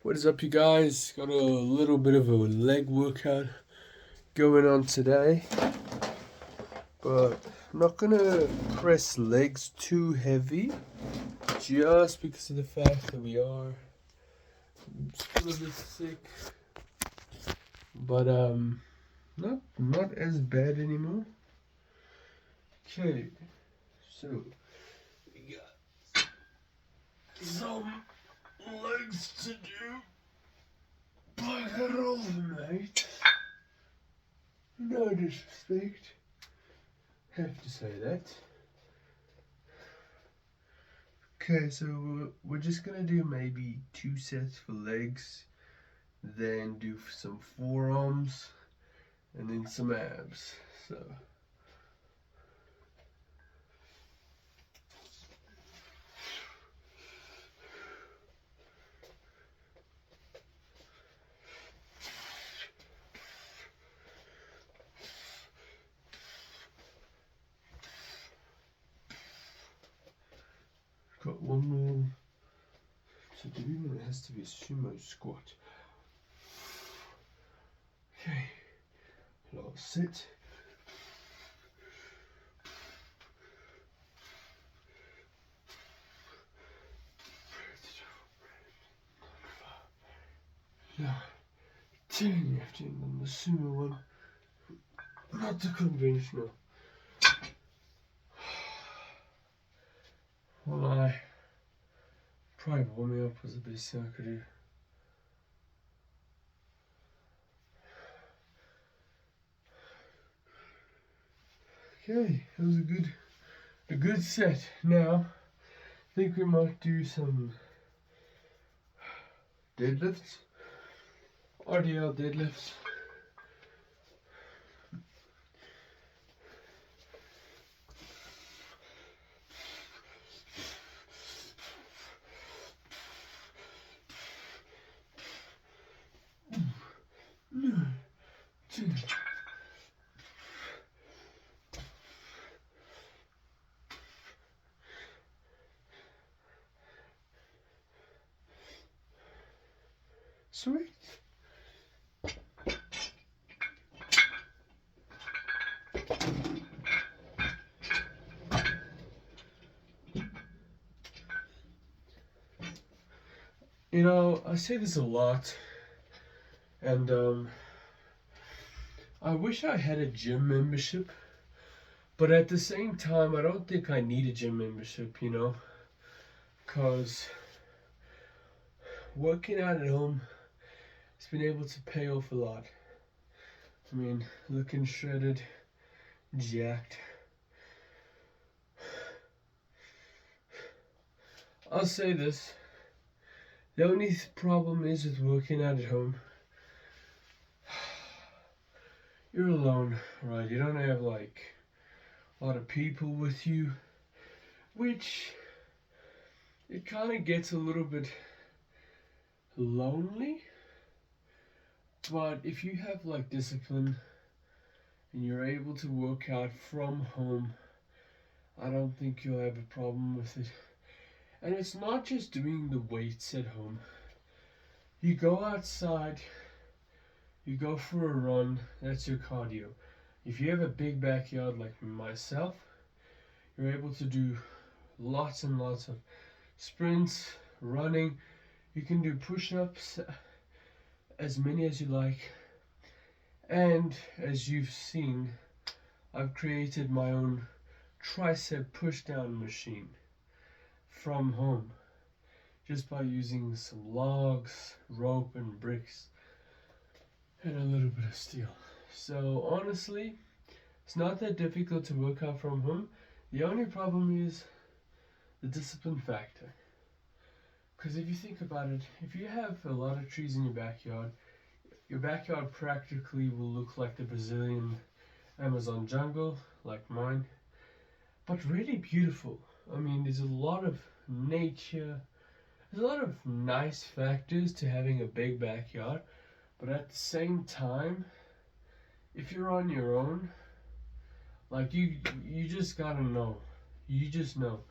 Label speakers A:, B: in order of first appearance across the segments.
A: What is up, you guys? Got a little bit of a leg workout going on today, but I'm not gonna press legs too heavy just because of the fact that we are still a bit sick, but not as bad anymore. Okay, so we got some legs to do. Bugger all, mate. No disrespect. Have to say that. Okay, so we're just gonna do maybe 2 sets for legs, then do some forearms, and then some abs. So got one more to do, and it has to be a sumo squat. Okay, last set. Now, 10 you have to end on the sumo one, not the conventional. Well, I probably warming up was the best thing I could do. Okay, that was a good set. Now, I think we might do some deadlifts, RDL deadlifts. Sweet. You know, I say this a lot, and I wish I had a gym membership, but at the same time, I don't think I need a gym membership, because working out at home has been able to pay off a lot. I mean, looking shredded, jacked. I'll say this, the only problem is with working out at home, you're alone, right? You don't have like a lot of people with you, which it kind of gets a little bit lonely. But if you have like discipline and you're able to work out from home, I don't think you'll have a problem with it. And it's not just doing the weights at home. You go outside, you go for a run, that's your cardio. If you have a big backyard like myself, you're able to do lots and lots of sprints, running. You can do push-ups, as many as you like. And as you've seen, I've created my own tricep push-down machine from home, just by using some logs, rope and bricks, and a little bit of steel. So honestly, it's not that difficult to work out from home. The only problem is the discipline factor. Because if you think about it, if you have a lot of trees in your backyard practically will look like the Brazilian Amazon jungle, like mine, but really beautiful. I mean, there's a lot of nature, there's a lot of nice factors to having a big backyard, but at the same time, if you're on your own, like you just gotta know. You just know.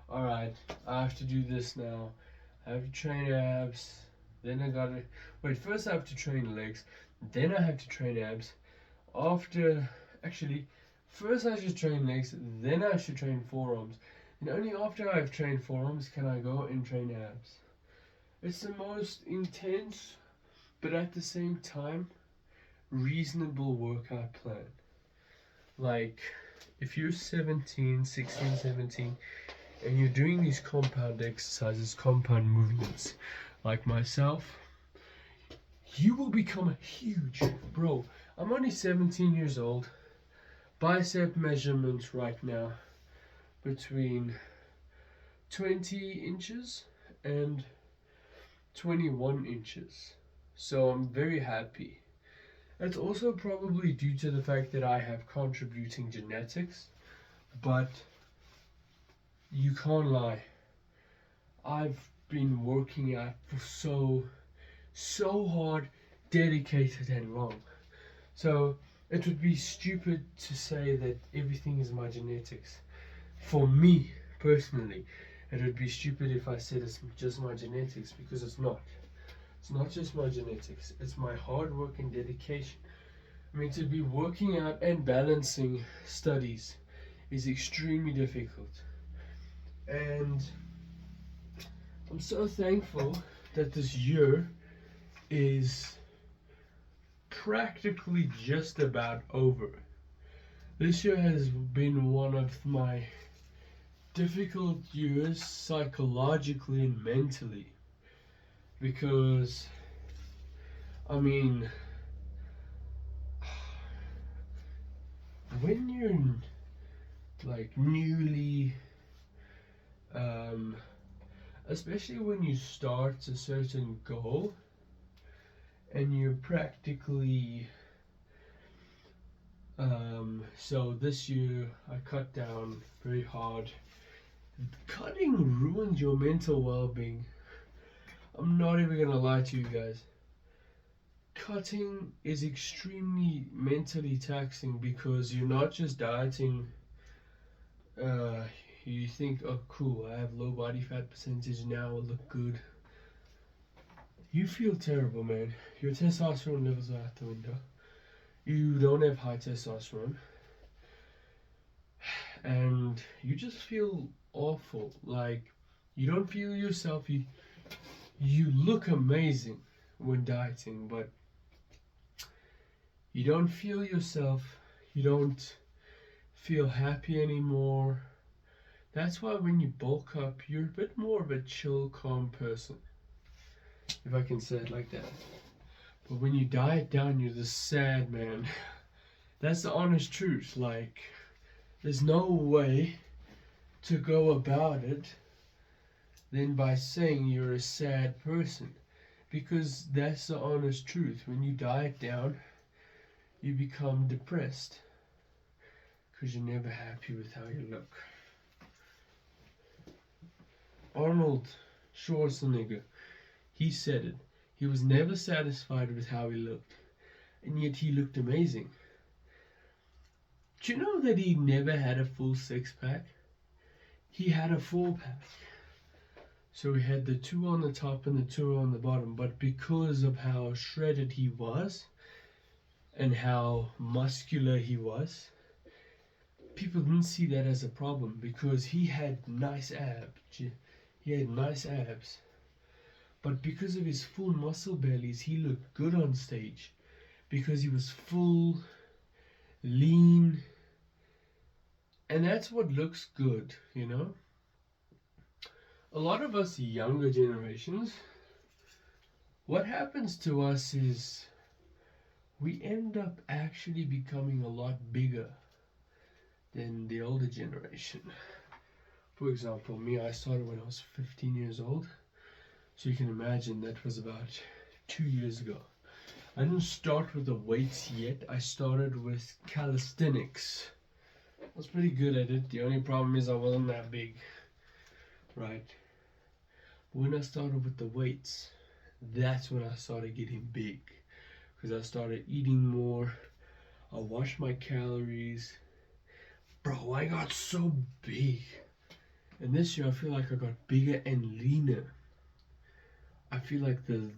A: All right, I have to do this now. I have to train abs. Then I gotta wait. First, I have to train legs. Then I have to train abs. After, actually, first I should train legs. Then I should train forearms. And only after I've trained forearms can I go and train abs. It's the most intense, but at the same time, reasonable workout plan. Like, if you're 17, 16, 17, and you're doing these compound exercises, compound movements, like myself, you will become huge. Bro, I'm only 17 years old. Bicep measurements right now between 20 inches and 21 inches. So I'm very happy. It's also probably due to the fact that I have contributing genetics, but you can't lie. I've been working out for so hard, dedicated and long. So it would be stupid to say that everything is my genetics. For me personally, it would be stupid if I said it's just my genetics, because it's not. It's not just my genetics, it's my hard work and dedication. I mean, to be working out and balancing studies is extremely difficult. And I'm so thankful that this year is practically just about over. This year has been one of my difficult years psychologically and mentally, because I mean, when you're like newly especially when you start a certain goal and you're practically so this year I cut down very hard. Cutting ruins your mental well-being. I'm not even gonna lie to you guys. Cutting is extremely mentally taxing, because you're not just dieting. You think, oh cool, I have low body fat percentage now, I look good. You feel terrible, man. Your testosterone levels are out the window. You don't have high testosterone, and you just feel awful. Like, you don't feel yourself. You look amazing when dieting, but you don't feel yourself. You don't feel happy anymore. That's why when you bulk up, you're a bit more of a chill, calm person, if I can say it like that. But when you diet down, you're the sad man. That's the honest truth. Like, there's no way to go about it than by saying you're a sad person, because that's the honest truth. When you diet down, you become depressed, because you're never happy with how you look. Arnold Schwarzenegger, he said it. He was never satisfied with how he looked, and yet he looked amazing. Do you know that he never had a full six-pack? He had a four-pack. So he had the two on the top and the two on the bottom, but because of how shredded he was and how muscular he was, people didn't see that as a problem, because he had nice abs. He had nice abs. But because of his full muscle bellies, he looked good on stage, because he was full, lean, and that's what looks good, you know? A lot of us younger generations, what happens to us is we end up actually becoming a lot bigger than the older generation. For example, me, I started when I was 15 years old. So you can imagine that was about 2 years ago. I didn't start with the weights yet. I started with calisthenics. I was pretty good at it. The only problem is I wasn't that big, right? But when I started with the weights, that's when I started getting big, because I started eating more. I watched my calories. Bro, I got so big. And this year I feel like I got bigger and leaner. I feel like the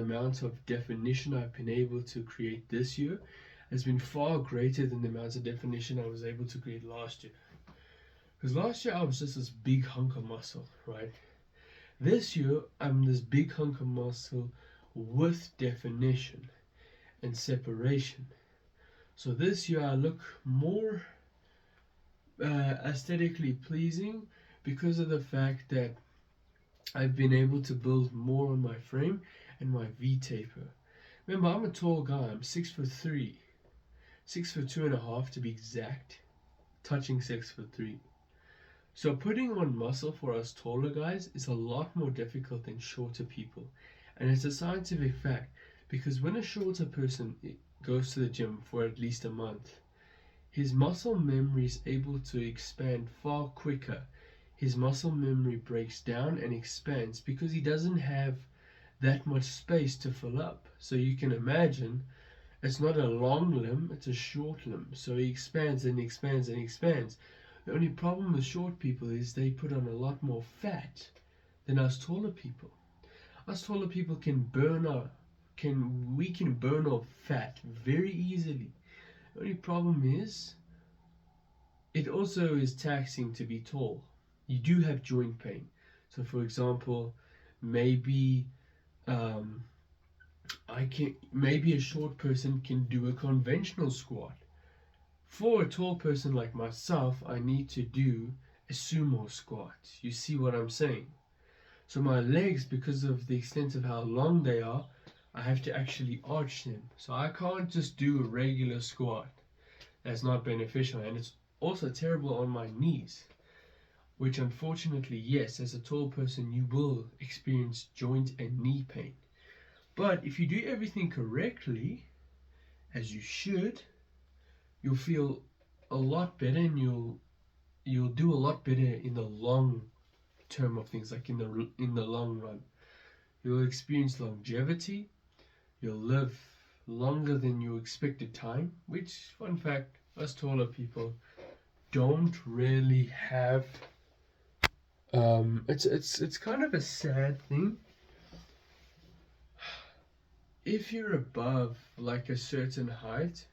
A: amount of definition I've been able to create this year has been far greater than the amount of definition I was able to create last year. Because last year I was just this big hunk of muscle, right? This year I'm this big hunk of muscle with definition and separation. So this year I look more aesthetically pleasing because of the fact that I've been able to build more on my frame and my V taper. Remember, I'm a tall guy. I'm 6'3", 6'2.5" to be exact, touching 6'3". So putting on muscle for us taller guys is a lot more difficult than shorter people, and it's a scientific fact because when a shorter person goes to the gym for at least a month, his muscle memory is able to expand far quicker. His muscle memory breaks down and expands because he doesn't have that much space to fill up. So you can imagine it's not a long limb, it's a short limb. So he expands and expands and expands. The only problem with short people is they put on a lot more fat than us taller people. Us taller people can burn off fat very easily. The only problem is it also is taxing to be tall. You do have joint pain. So for example, maybe maybe a short person can do a conventional squat. For a tall person like myself, I need to do a sumo squat. You see what I'm saying? So my legs, because of the extent of how long they are, I have to actually arch them. So I can't just do a regular squat. That's not beneficial, and it's also terrible on my knees, which unfortunately, yes, as a tall person, you will experience joint and knee pain. But if you do everything correctly, as you should, you'll feel a lot better, and you'll do a lot better in the long term of things, like in the long run. You'll experience longevity. You'll live longer than your expected time, which, fun fact, us taller people don't really have. It's kind of a sad thing. If you're above like a certain height,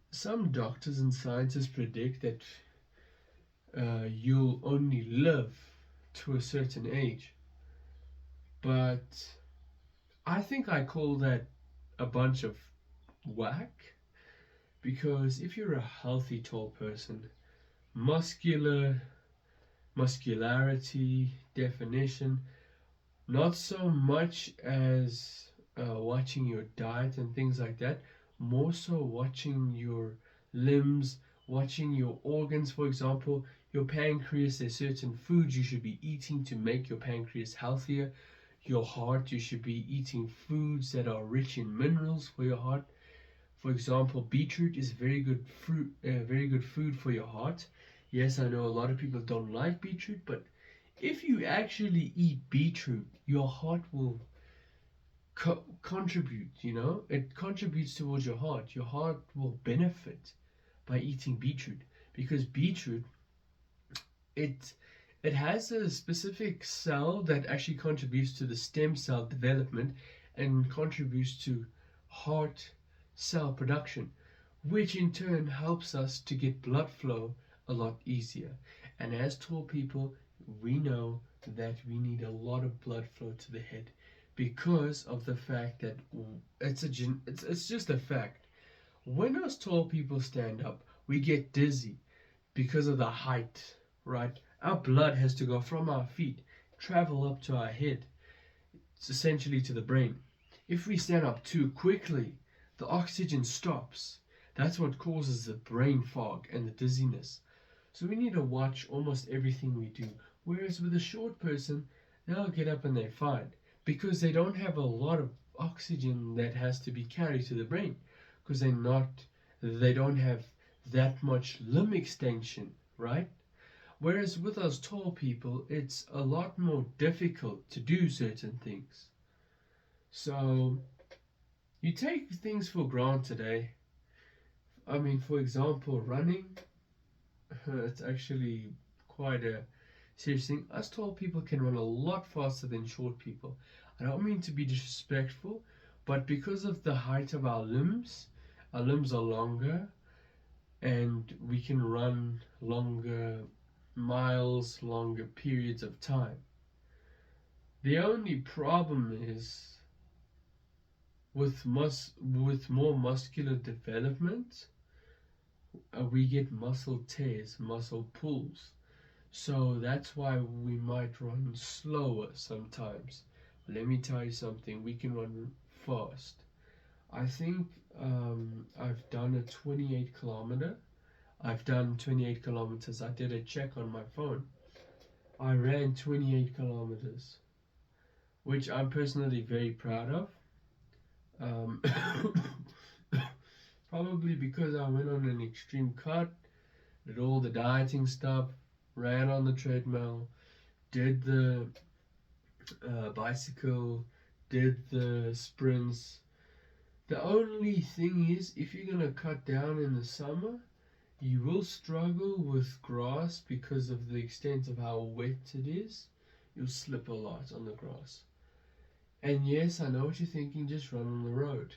A: some doctors and scientists predict that you'll only live to a certain age. But I think I call that a bunch of whack, because if you're a healthy tall person, muscularity, definition, not so much as watching your diet and things like that, more so watching your limbs, watching your organs. For example, your pancreas, there's certain foods you should be eating to make your pancreas healthier. Your heart, you should be eating foods that are rich in minerals for your heart. For example, beetroot is very good food for your heart. Yes, I know a lot of people don't like beetroot, but if you actually eat beetroot, your heart will contribute, it contributes towards your heart. Your heart will benefit by eating beetroot, because beetroot, it it has a specific cell that actually contributes to the stem cell development and contributes to heart cell production, which in turn helps us to get blood flow a lot easier. And as tall people, we know that we need a lot of blood flow to the head because of the fact that it's just a fact. When us tall people stand up, we get dizzy because of the height, right? Our blood has to go from our feet, travel up to our head, it's essentially to the brain. If we stand up too quickly, the oxygen stops. That's what causes the brain fog and the dizziness. So we need to watch almost everything we do. Whereas with a short person, they'll get up and they're fine because they don't have a lot of oxygen that has to be carried to the brain, because they don't have that much limb extension, right? Whereas with us tall people, it's a lot more difficult to do certain things. So you take things for granted, eh? For example, running, it's actually quite a Seriously, us tall people can run a lot faster than short people. I don't mean to be disrespectful, but because of the height of our limbs are longer and we can run longer miles, longer periods of time. The only problem is with more muscular development, we get muscle tears, muscle pulls. So that's why we might run slower sometimes. Let me tell you something, we can run fast. I think I've done a 28 kilometer. I've done 28 kilometers. I did a check on my phone. I ran 28 kilometers, which I'm personally very proud of. Um, Probably because I went on an extreme cut, did all the dieting stuff, ran on the treadmill, did the bicycle, did the sprints. The only thing is, if you're gonna cut down in the summer, you will struggle with grass because of the extent of how wet it is. You'll slip a lot on the grass. And yes, I know what you're thinking, just run on the road.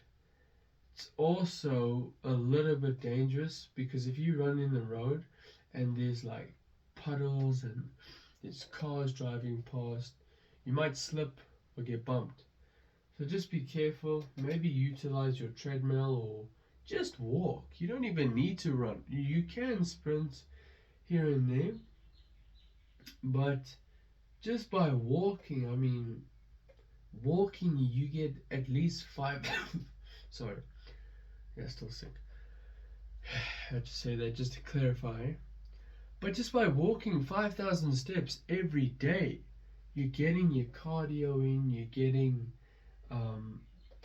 A: It's also a little bit dangerous because if you run in the road and there's like puddles and there's cars driving past, you might slip or get bumped. So just be careful. Maybe utilize your treadmill or just walk. You don't even need to run. You can sprint here and there, but just by walking, I mean, walking you get at least five. Sorry, yeah, still sick. I had to say that just to clarify. But just by walking 5,000 steps every day, you're getting your cardio in, you're getting um,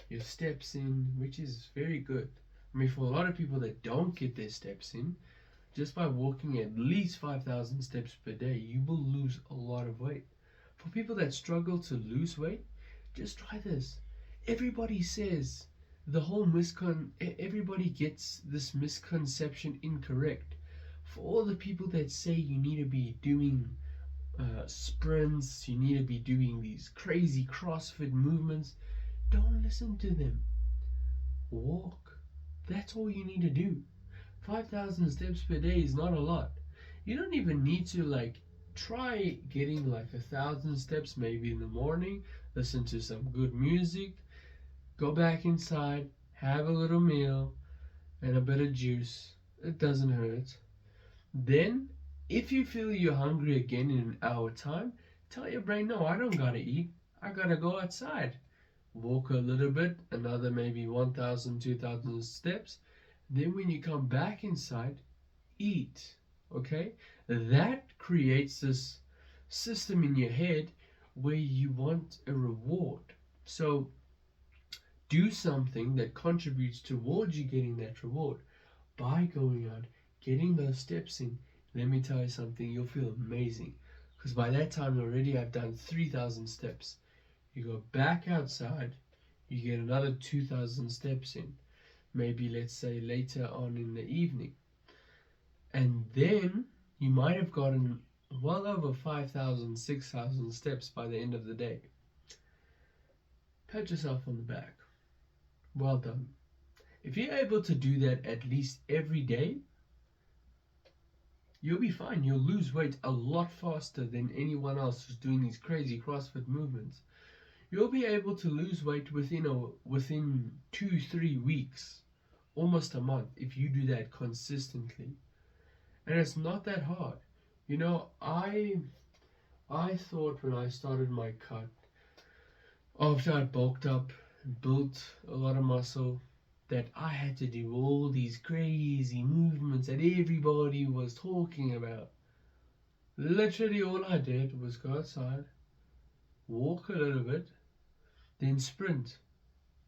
A: your steps in, which is very good. I mean, for a lot of people that don't get their steps in, just by walking at least 5,000 steps per day, you will lose a lot of weight. For people that struggle to lose weight, just try this. Everybody says everybody gets this misconception incorrect. For all the people that say you need to be doing sprints, you need to be doing these crazy CrossFit movements, don't listen to them. Walk. That's all you need to do. 5,000 steps per day is not a lot. You don't even need to try getting like 1,000 steps maybe in the morning, listen to some good music, go back inside, have a little meal and a bit of juice. It doesn't hurt. Then, if you feel you're hungry again in an hour time, tell your brain, no, I don't gotta eat. I gotta go outside. Walk a little bit, another maybe 1,000, 2,000 steps. Then when you come back inside, eat. Okay? That creates this system in your head where you want a reward. So do something that contributes towards you getting that reward by going out, getting those steps in. Let me tell you something, you'll feel amazing. Because by that time already I've done 3,000 steps. You go back outside, you get another 2,000 steps in. Maybe let's say later on in the evening. And then you might have gotten well over 5,000, 6,000 steps by the end of the day. Pat yourself on the back. Well done. If you're able to do that at least every day, you'll be fine. You'll lose weight a lot faster than anyone else who's doing these crazy CrossFit movements. You'll be able to lose weight within 2-3 weeks, almost a month, if you do that consistently. And it's not that hard. You know, I thought when I started my cut, after I bulked up and built a lot of muscle, that I had to do all these crazy movements that everybody was talking about. Literally all I did was go outside, walk a little bit, then sprint.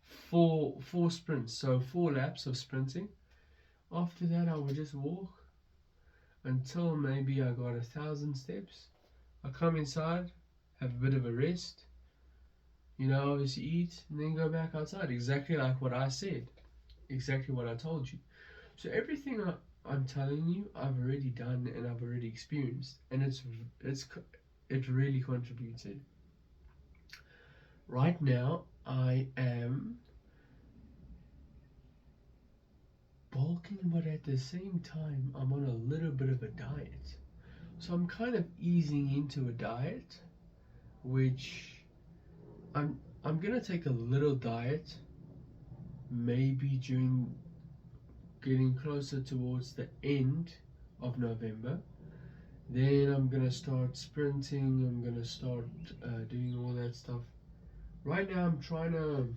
A: Four sprints, so 4 laps of sprinting. After that I would just walk until maybe I got 1,000 steps. I come inside, have a bit of a rest, obviously eat, and then go back outside. Exactly like what I said. Exactly what I told you. So everything I'm telling you, I've already done and I've already experienced, and it really contributed. Right now, I am bulking, but at the same time, I'm on a little bit of a diet. So I'm kind of easing into a diet, which I'm gonna take a little diet, maybe during getting closer towards the end of November. Then I'm gonna start sprinting. I'm gonna start doing all that stuff. Right now, I'm trying to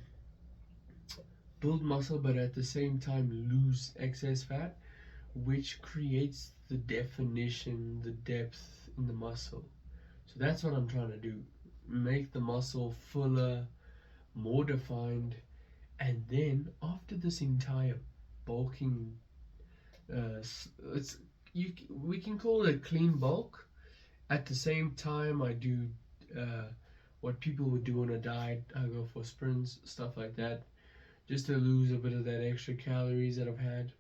A: build muscle, but at the same time lose excess fat, which creates the definition, the depth in the muscle. So that's what I'm trying to do. Make the muscle fuller, more defined, and then after this entire bulking, it's we can call it a clean bulk. At the same time, I do uh, what people would do on a diet. I go for sprints, stuff like that, just to lose a bit of that extra calories that I've had.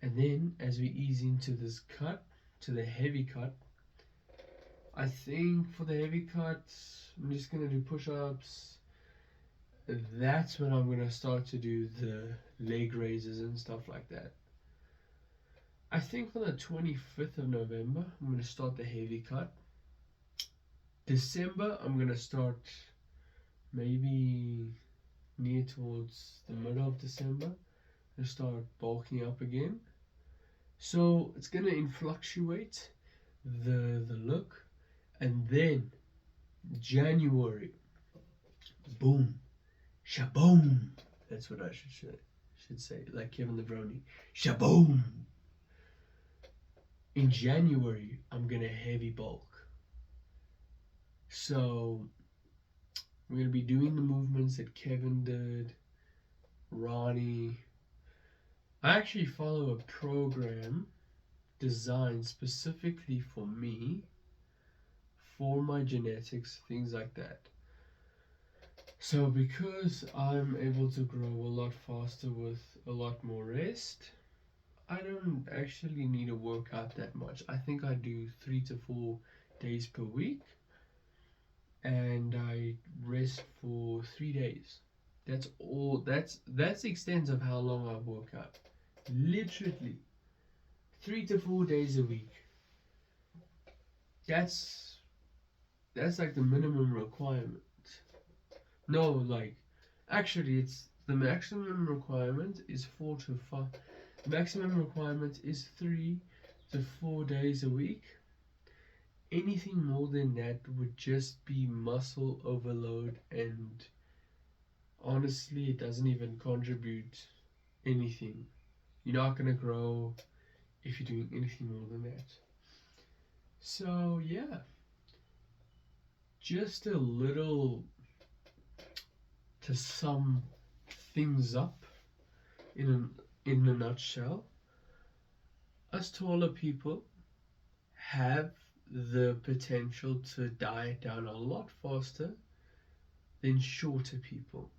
A: And then as we ease into this cut, to the heavy cut, I think for the heavy cuts, I'm just gonna do push-ups. That's when I'm gonna start to do the leg raises and stuff like that. I think on the 25th of November, I'm gonna start the heavy cut. December, I'm gonna start maybe near towards the middle of December and start bulking up again. So it's gonna influctuate the look, and then January, boom, shaboom. That's what I should say, like Kevin Levroni, shaboom. In January, I'm gonna heavy bulk. So I'm gonna be doing the movements that Kevin did, Ronnie. I actually follow a program designed specifically for me, for my genetics, things like that. So because I'm able to grow a lot faster with a lot more rest, I don't actually need to work out that much. I think I do 3 to 4 days per week, and I rest for 3 days. That's all. That's the extent of how long I work out. Literally 3 to 4 days a week. That's that's like the minimum requirement. No, like actually, it's the maximum requirement is 4 to 5. The maximum requirement is 3 to 4 days a week. Anything more than that would just be muscle overload, and honestly, it doesn't even contribute anything. You're not gonna grow if you're doing anything more than that. So yeah, just a little to sum things up in a nutshell. Us taller people have the potential to diet down a lot faster than shorter people.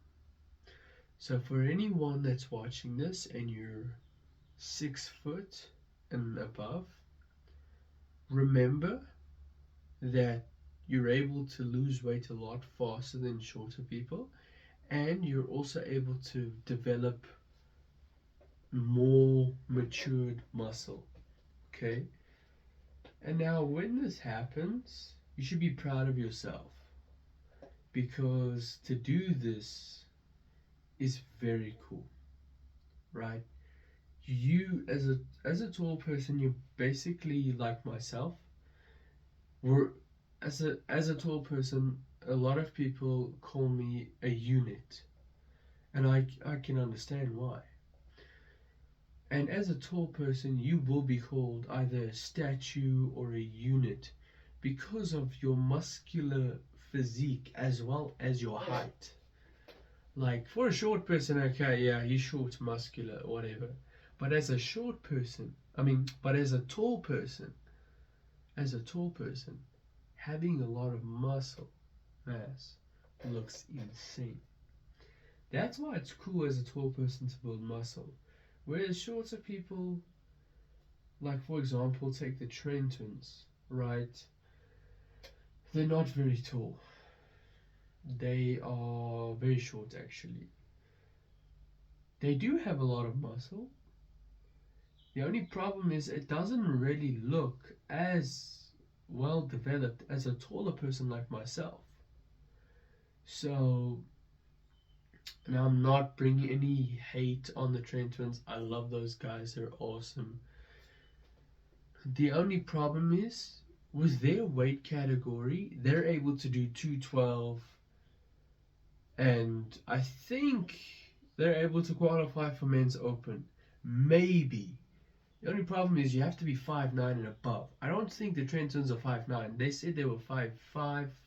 A: So for anyone that's watching this and you're 6 foot and above, remember that you're able to lose weight a lot faster than shorter people, and you're also able to develop more matured muscle. Okay? And now, when this happens, you should be proud of yourself, because to do this is very cool, right? You, as a tall person, you're basically like myself. We're as a tall person, a lot of people call me a unit, and I can understand why. And as a tall person, you will be called either a statue or a unit because of your muscular physique as well as your height. Like for a short person, okay, yeah, he's short, muscular, whatever. But as a short person, but as a tall person, having a lot of muscle mass looks insane. That's why it's cool as a tall person to build muscle. Whereas shorter people, Like, for example, take the Trentons, right? They're not very tall. They are very short, actually. They do have a lot of muscle. The only problem is it doesn't really look as well developed as a taller person like myself. So, and I'm not bringing any hate on the Trent twins. I love those guys, they're awesome. The only problem is with their weight category, they're able to do 212, and I think they're able to qualify for men's open. Maybe. The only problem is you have to be 5'9" and above. I don't think the Trentons are 5'9". They said they were 5'5",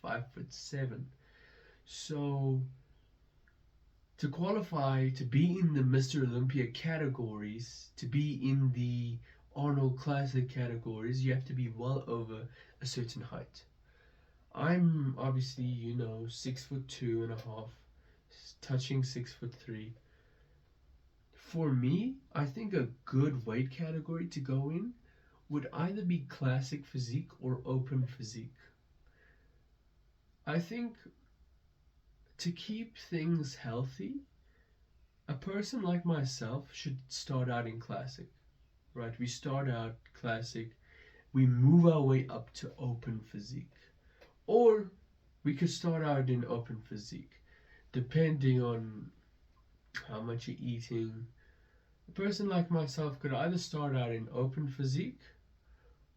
A: 5'7". So to qualify to be in the Mr. Olympia categories, to be in the Arnold Classic categories, you have to be well over a certain height. I'm obviously, 6'2.5", touching 6'3". For me, I think a good weight category to go in would either be classic physique or open physique. I think to keep things healthy, a person like myself should start out in classic, right? We start out classic, we move our way up to open physique. Or we could start out in open physique, depending on how much you're eating. A person like myself could either start out in open physique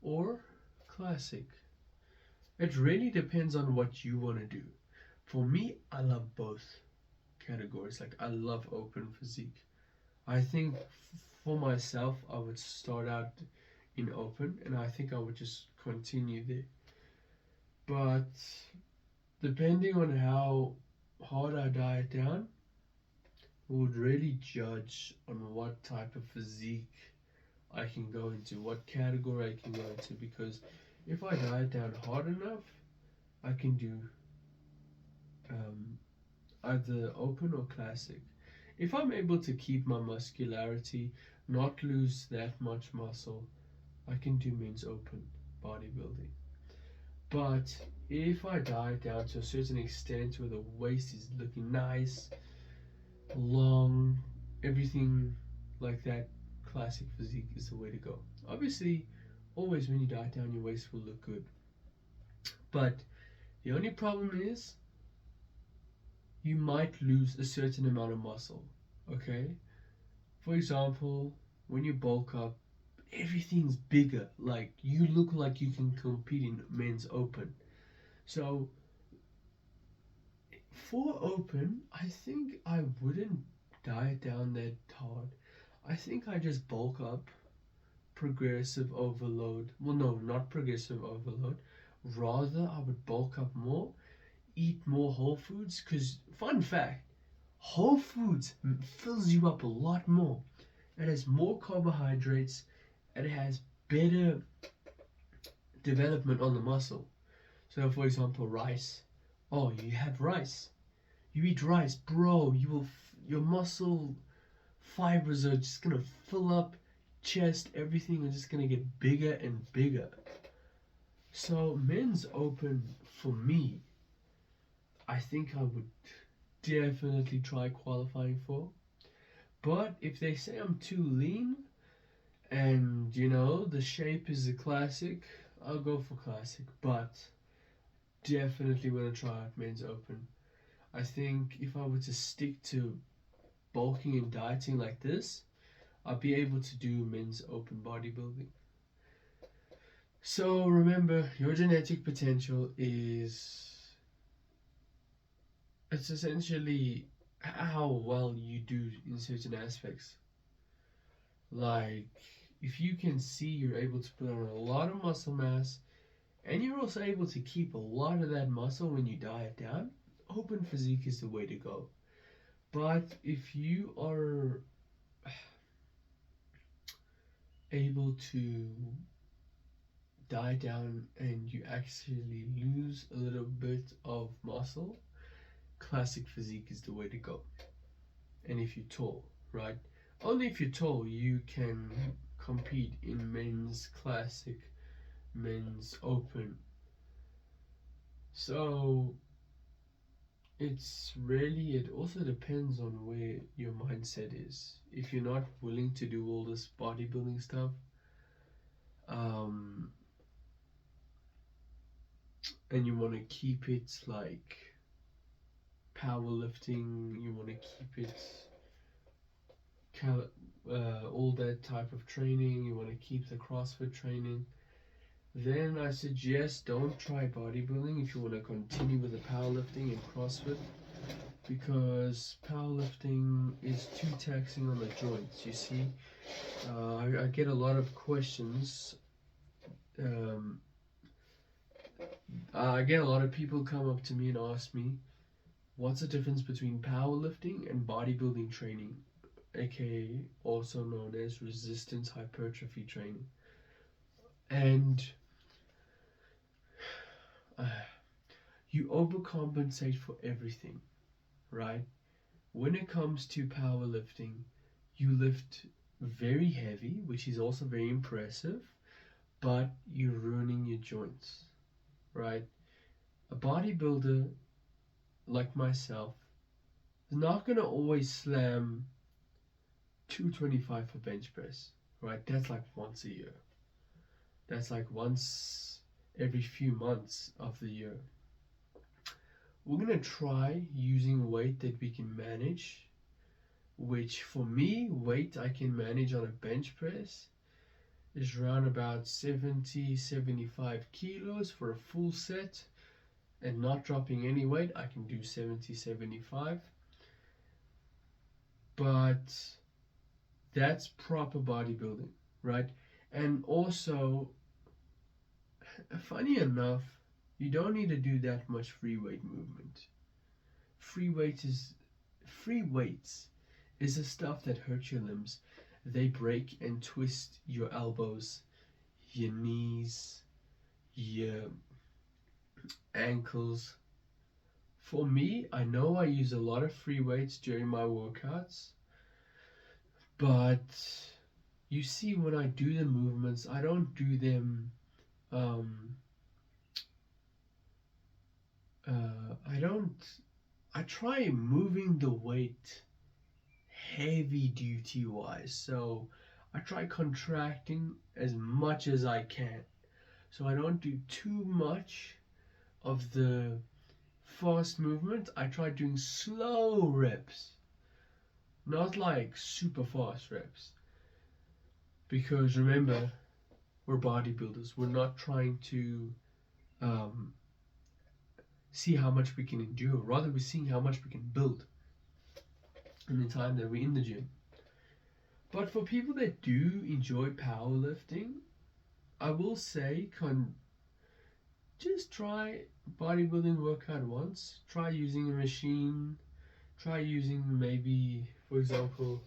A: or classic. It really depends on what you want to do. For me, I love both categories. Like, I love open physique. I think for myself, I would start out in open, and I think I would just continue there. But depending on how hard I diet down, would really judge on what type of physique I can go into, what category I can go into. Because if I diet down hard enough, I can do either open or classic. If I'm able to keep my muscularity, not lose that much muscle, I can do men's open bodybuilding. But if I diet down to a certain extent where the waist is looking nice, long, everything like that, classic physique is the way to go. Obviously, always when you diet down, your waist will look good. But the only problem is you might lose a certain amount of muscle. Okay? For example, when you bulk up, everything's bigger. Like, you look like you can compete in men's open. So, for open, I think I wouldn't diet down that hard. I think I just bulk up, progressive overload. Well, no, not progressive overload. Rather, I would bulk up more, eat more whole foods. Because, fun fact, whole foods fills you up a lot more. It has more carbohydrates. It has better development on the muscle. So, for example, rice. Oh, you have rice. You eat rice, bro. Your muscle fibers are just gonna fill up, chest, everything is just gonna get bigger and bigger. So men's open for me, I think I would definitely try qualifying for. But if they say I'm too lean and the shape is a classic, I'll go for classic. But definitely want to try out men's open. I think if I were to stick to bulking and dieting like this, I'll be able to do men's open bodybuilding. So remember, your genetic potential it's essentially how well you do in certain aspects. Like, if you can see you're able to put on a lot of muscle mass and you're also able to keep a lot of that muscle when you diet down, open physique is the way to go. But if you are able to diet down and you actually lose a little bit of muscle, classic physique is the way to go. And if you're tall, right? Only if you're tall you can compete in men's classic, men's open. So it also depends on where your mindset is. If you're not willing to do all this bodybuilding stuff, and you want to keep it like powerlifting, you want to keep it all that type of training, you want to keep the CrossFit training, then I suggest don't try bodybuilding if you want to continue with the powerlifting and CrossFit, because powerlifting is too taxing on the joints. You see, I get a lot of questions. I get a lot of people come up to me and ask me, what's the difference between powerlifting and bodybuilding training, aka also known as resistance hypertrophy training? And you overcompensate for everything, right? When it comes to powerlifting, you lift very heavy, which is also very impressive, but you're ruining your joints, right? A bodybuilder like myself is not going to always slam 225 for bench press, right? That's like once a year. That's like once every few months of the year. We're going to try using weight that we can manage, which for me, weight I can manage on a bench press is around about 70-75 kilos for a full set, and not dropping any weight I can do 70-75, but that's proper bodybuilding, right? And also, funny enough, you don't need to do that much free weight movement. Free weights is the stuff that hurts your limbs. They break and twist your elbows, your knees, your ankles. For me, I know I use a lot of free weights during my workouts, but you see, when I do the movements, I don't do them I try moving the weight heavy duty wise. So I try contracting as much as I can. So I don't do too much of the fast movement. I try doing slow reps, not like super fast reps. Because remember, we're bodybuilders. We're not trying to see how much we can endure. Rather, we're seeing how much we can build in the time that we're in the gym. But for people that do enjoy powerlifting, I will say just try bodybuilding workout once. Try using a machine. Try using, maybe, for example,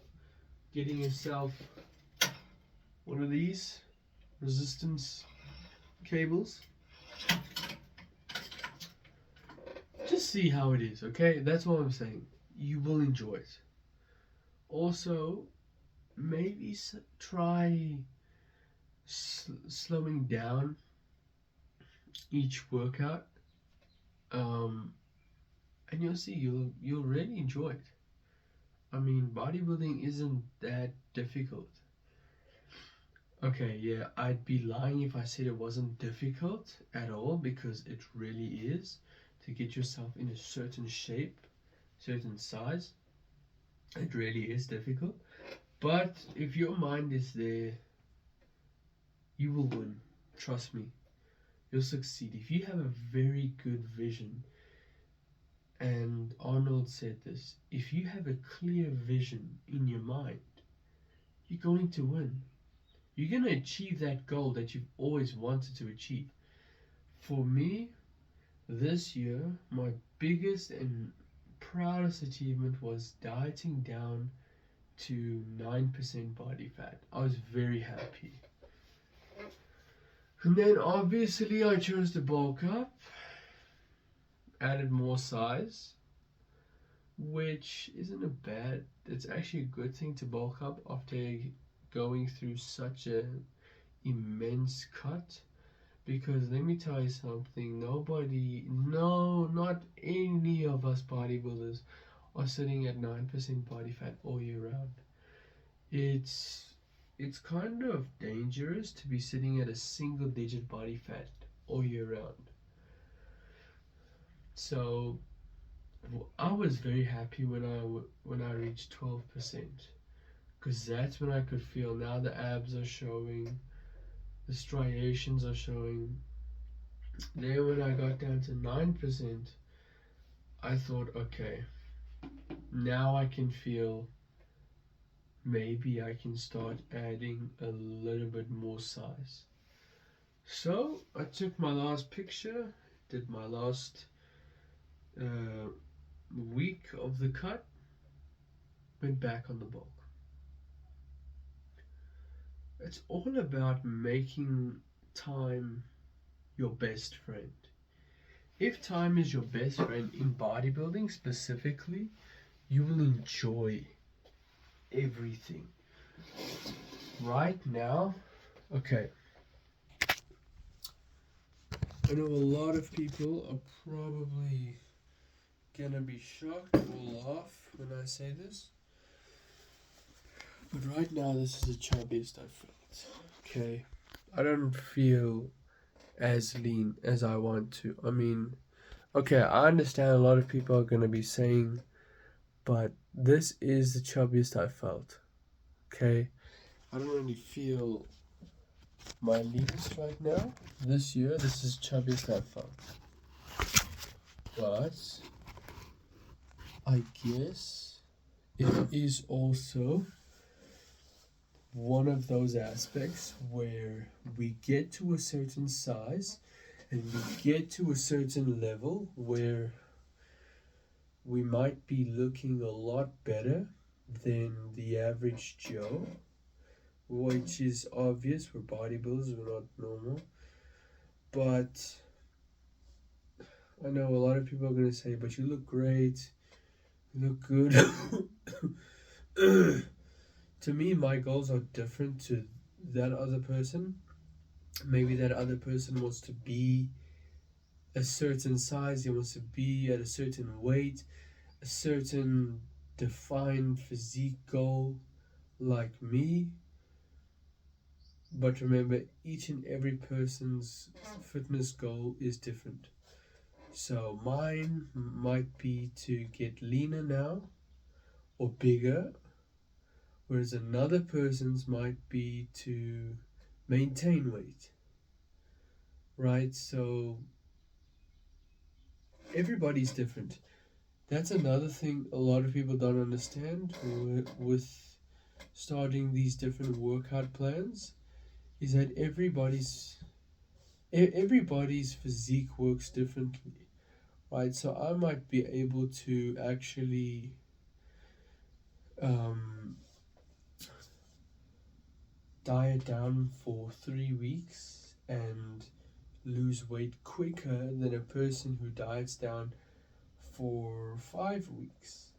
A: getting yourself one of these resistance cables. Just see how it is, okay? That's what I'm saying. You will enjoy it. Also, maybe try slowing down each workout, and you'll see you'll really enjoy it. I mean, bodybuilding isn't that difficult. Okay, yeah, I'd be lying if I said it wasn't difficult at all, because it really is. To get yourself in a certain shape, certain size, it really is difficult. But if your mind is there, you will win. Trust me, you'll succeed. If you have a very good vision, and Arnold said this, if you have a clear vision in your mind, you're going to win. You're going to achieve that goal that you've always wanted to achieve. For me, this year, my biggest and proudest achievement was dieting down to 9% body fat. I was very happy. And then obviously I chose to bulk up, added more size, which isn't it's actually a good thing to bulk up after going through such an immense cut. Because let me tell you something, not any of us bodybuilders are sitting at 9% body fat all year round. It's it's kind of dangerous to be sitting at a single digit body fat all year round. So I was very happy when I reached 12%, because that's when I could feel now the abs are showing, the striations are showing. Then when I got down to 9%, I thought, okay, now I can feel maybe I can start adding a little bit more size. So I took my last picture, did my last week of the cut, went back on the bulk. It's all about making time your best friend. If time is your best friend in bodybuilding specifically, you will enjoy everything. Right now, okay, I know a lot of people are probably gonna be shocked or laugh when I say this, but right now this is the chubbiest I felt. Okay, I don't feel as lean as I want to. I mean, okay, I understand a lot of people are gonna be saying, but this is the chubbiest I felt. Okay, I don't really feel my leanest right now. This year, this is chubbiest I felt. But I guess it is also one of those aspects where we get to a certain size and we get to a certain level where we might be looking a lot better than the average Joe, which is obvious. We're bodybuilders, we're not normal. But I know a lot of people are going to say, but you look great, you look good. To me, my goals are different to that other person. Maybe that other person wants to be a certain size, he wants to be at a certain weight, a certain defined physique goal like me. But remember, each and every person's fitness goal is different. So mine might be to get leaner now or bigger, whereas another person's might be to maintain weight, right? So everybody's different. That's another thing a lot of people don't understand with starting these different workout plans, is that everybody's physique works differently, right? So I might be able to actually diet down for 3 weeks and lose weight quicker than a person who diets down for 5 weeks.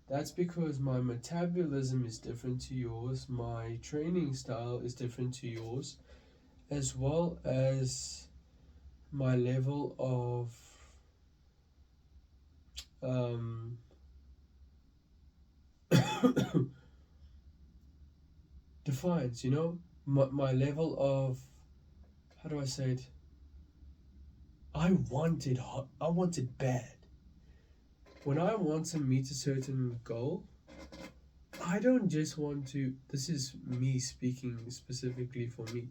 A: That's because my metabolism is different to yours, my training style is different to yours, as well as my level of defiance, my level of, how do I say it? I wanted bad. When I want to meet a certain goal, I don't just want to, this is me speaking specifically for me.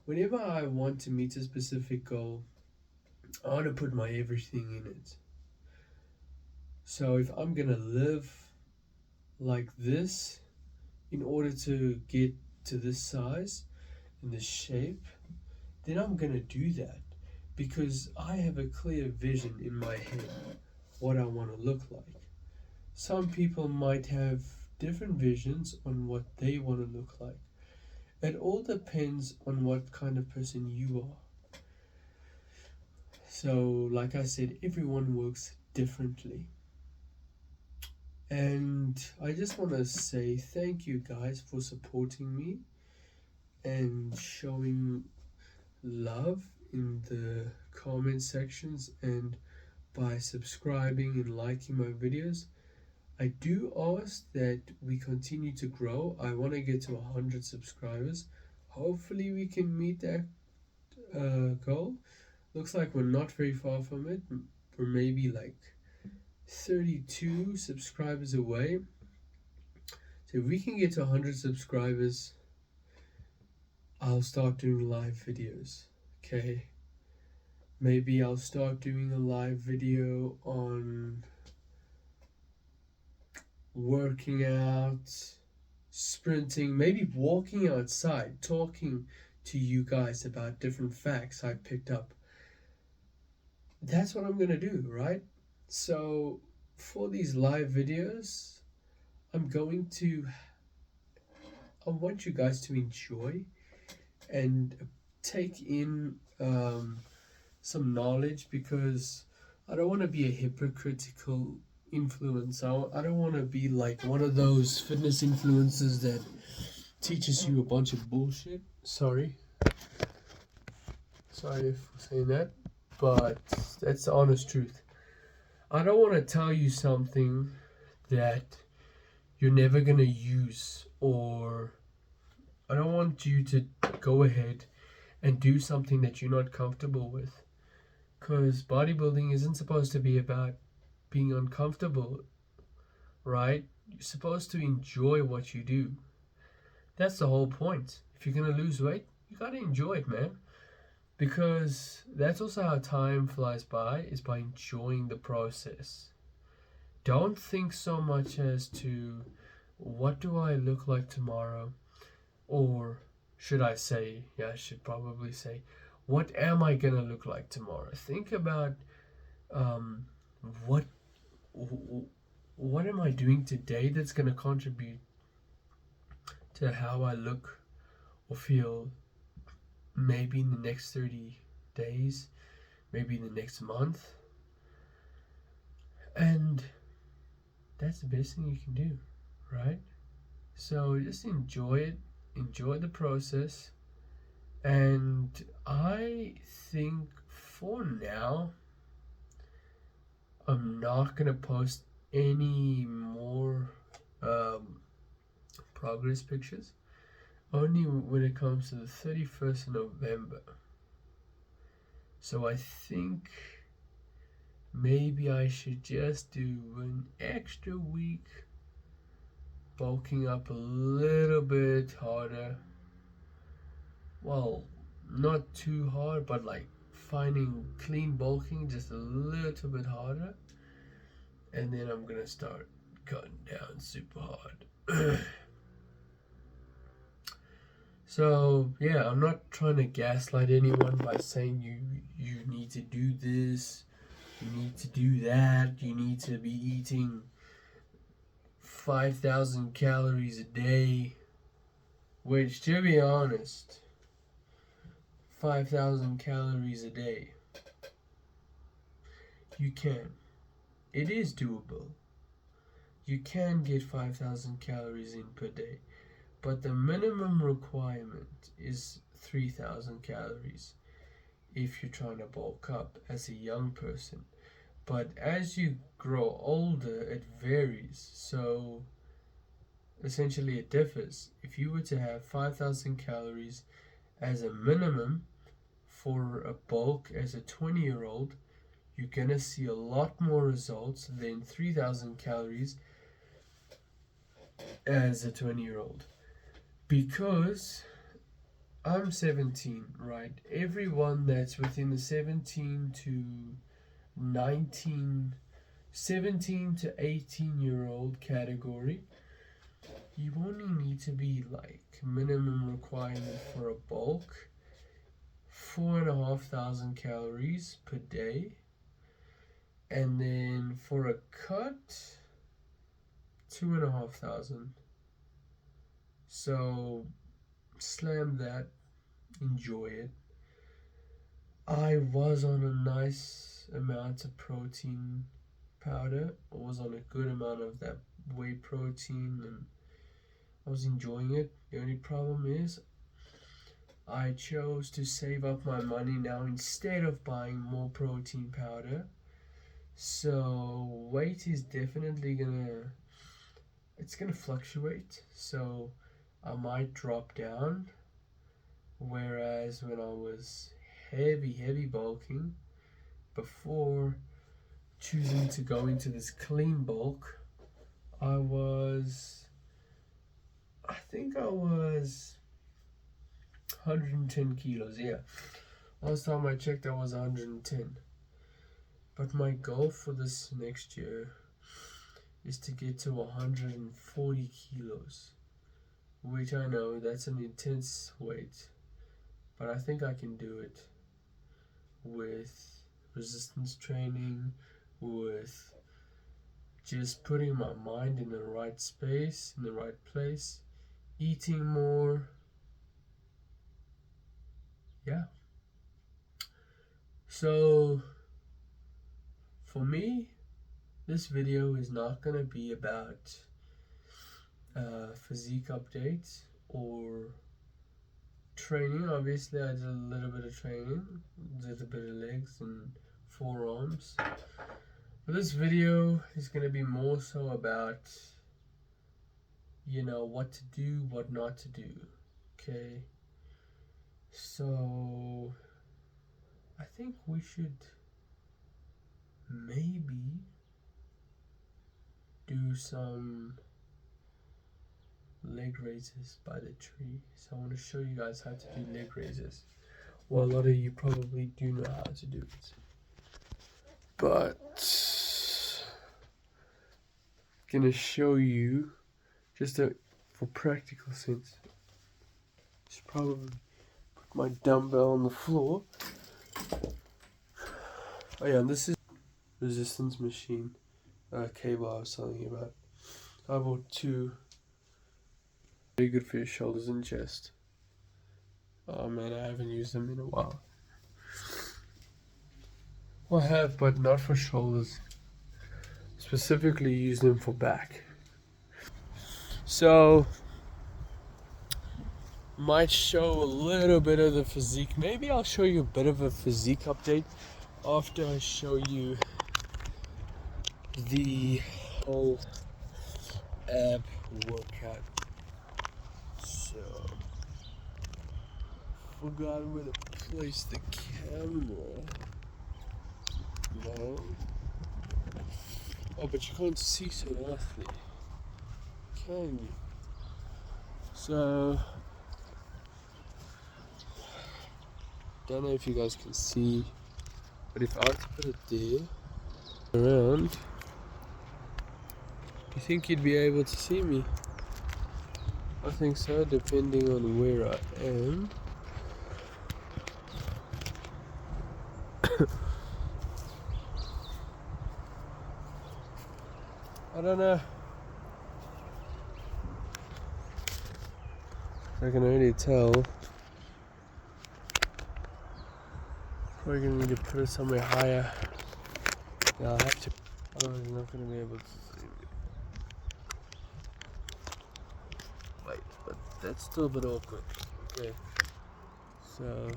A: Whenever I want to meet a specific goal, I want to put my everything in it. So if I'm gonna live like this in order to get to this size and this shape, then I'm gonna do that because I have a clear vision in my head what I want to look like. Some people might have different visions on what they want to look like. It all depends on what kind of person you are. So, like I said, everyone works differently. And I just want to say thank you guys for supporting me and showing love in the comment sections and by subscribing and liking my videos. I do ask that we continue to grow. I want to get to 100 subscribers. Hopefully we can meet that goal. Looks like we're not very far from it. We're maybe like 32 subscribers away. So if we can get to 100 subscribers, I'll start doing live videos. Okay? Maybe I'll start doing a live video on working out, sprinting, maybe walking outside, talking to you guys about different facts I picked up. That's what I'm gonna do, right? So for these live videos, I want you guys to enjoy and take in some knowledge, because I don't want to be a hypocritical influencer. I don't want to be like one of those fitness influencers that teaches you a bunch of bullshit. Sorry for saying that, but that's the honest truth. I don't want to tell you something that you're never gonna use, or I don't want you to go ahead and do something that you're not comfortable with. Because bodybuilding isn't supposed to be about being uncomfortable, right? You're supposed to enjoy what you do. That's the whole point. If you're gonna lose weight, you gotta enjoy it, man. Because that's also how time flies by, is by enjoying the process. Don't think so much as to what do I look like tomorrow, or I should probably say, what am I gonna look like tomorrow? Think about um, what am I doing today that's gonna contribute to how I look or feel, maybe in the next 30 days, maybe in the next month. And that's the best thing you can do, right? So just enjoy it, enjoy the process. And I think for now, I'm not gonna post any more progress pictures, only when it comes to the 31st of November. So I think maybe I should just do an extra week, bulking up a little bit harder. Well, not too hard, but like finding clean bulking just a little bit harder. And then I'm gonna start cutting down super hard. So yeah, I'm not trying to gaslight anyone by saying you need to do this, you need to do that, you need to be eating 5,000 calories a day, which, to be honest, 5,000 calories a day, you can. It is doable. You can get 5,000 calories in per day, but the minimum requirement is 3,000 calories if you're trying to bulk up as a young person. But as you grow older, it varies. So essentially it differs. If you were to have 5,000 calories as a minimum for a bulk as a 20-year-old, you're gonna see a lot more results than 3,000 calories as a 20-year-old. Because I'm 17, right? Everyone that's within the 17 to 18-year-old category, you only need to be like minimum requirement for a bulk 4,500 calories per day, and then for a cut 2,500. So slam that, enjoy it. I was on a nice amount of protein powder. I was on a good amount of that whey protein, and I was enjoying it. The only problem is I chose to save up my money now instead of buying more protein powder. So weight is definitely it's gonna fluctuate. So I might drop down. Whereas when I was heavy bulking before choosing to go into this clean bulk, I think I was 110 kilos. Yeah, last time I checked I was 110. But my goal for this next year is to get to 140 kilos, which I know that's an intense weight, but I think I can do it with resistance training, with just putting my mind in the right space, in the right place, eating more. Yeah. So for me, this video is not going to be about physique updates or training. Obviously I did a little bit of training, did a bit of legs and forearms, but this video is going to be more so about, you know, what to do, what not to do. Okay, so I think we should maybe do some leg raises by the tree. So I want to show you guys how to do leg raises. Well, a lot of you probably do know how to do it, but I'm gonna show you just for practical sense. Should probably put my dumbbell on the floor. Oh yeah, and this is resistance machine cable I was telling you about. I bought two. Very good for your shoulders and chest. Oh man, I haven't used them in a while. Well, I have, but not for shoulders. Specifically use them for back. So might show a little bit of the physique. Maybe I'll show you a bit of a physique update after I show you the whole ab workout. So forgot where to place the camera. No. Oh, but you can't see so nicely, can you? So don't know if you guys can see, but if I were to put it there around, you think you'd be able to see me? I think so, depending on where I am. I don't know. I can already tell. Probably gonna need to put it somewhere higher. Yeah, I'll have to. Otherwise, I'm not gonna be able to see me. Wait, but that's still a bit awkward. Okay. So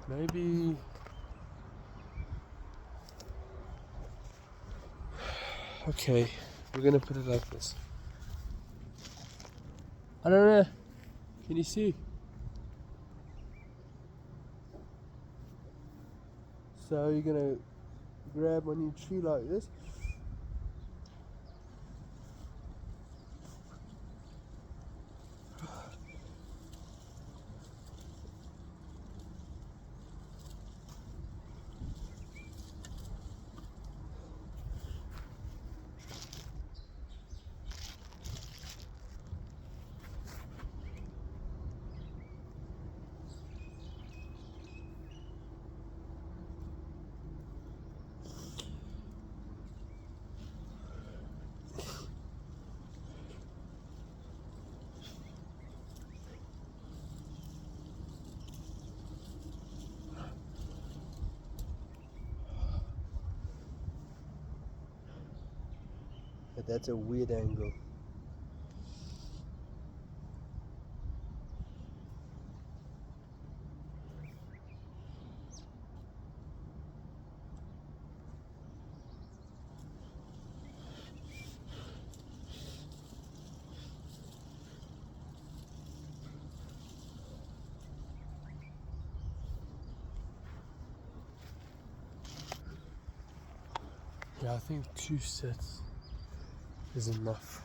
A: maybe. Okay, we're gonna put it like this. I don't know. Can you see? So you're gonna grab on your tree like this.
B: But that's a weird angle.
A: Yeah, I think 2 sets is enough.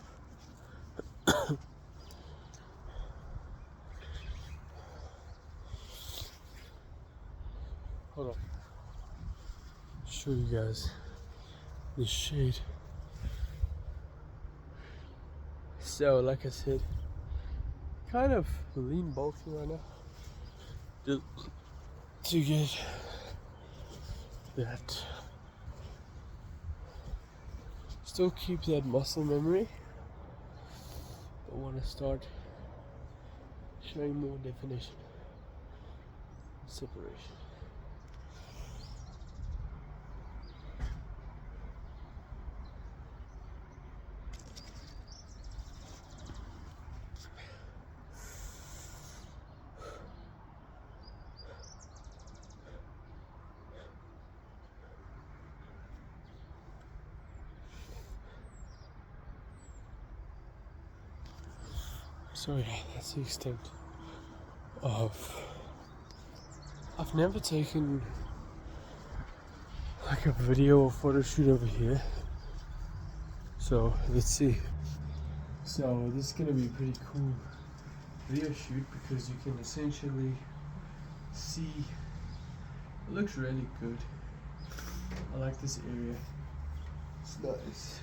A: Hold on. Show you guys the shade. So, like I said, kind of lean bulky right now. Just to get that, still keep that muscle memory, but want to start showing more definition, separation. So yeah, that's the extent of. I've never taken like a video or photo shoot over here. So let's see. So this is gonna be a pretty cool video shoot because you can essentially see. It looks really good. I like this area. It's nice.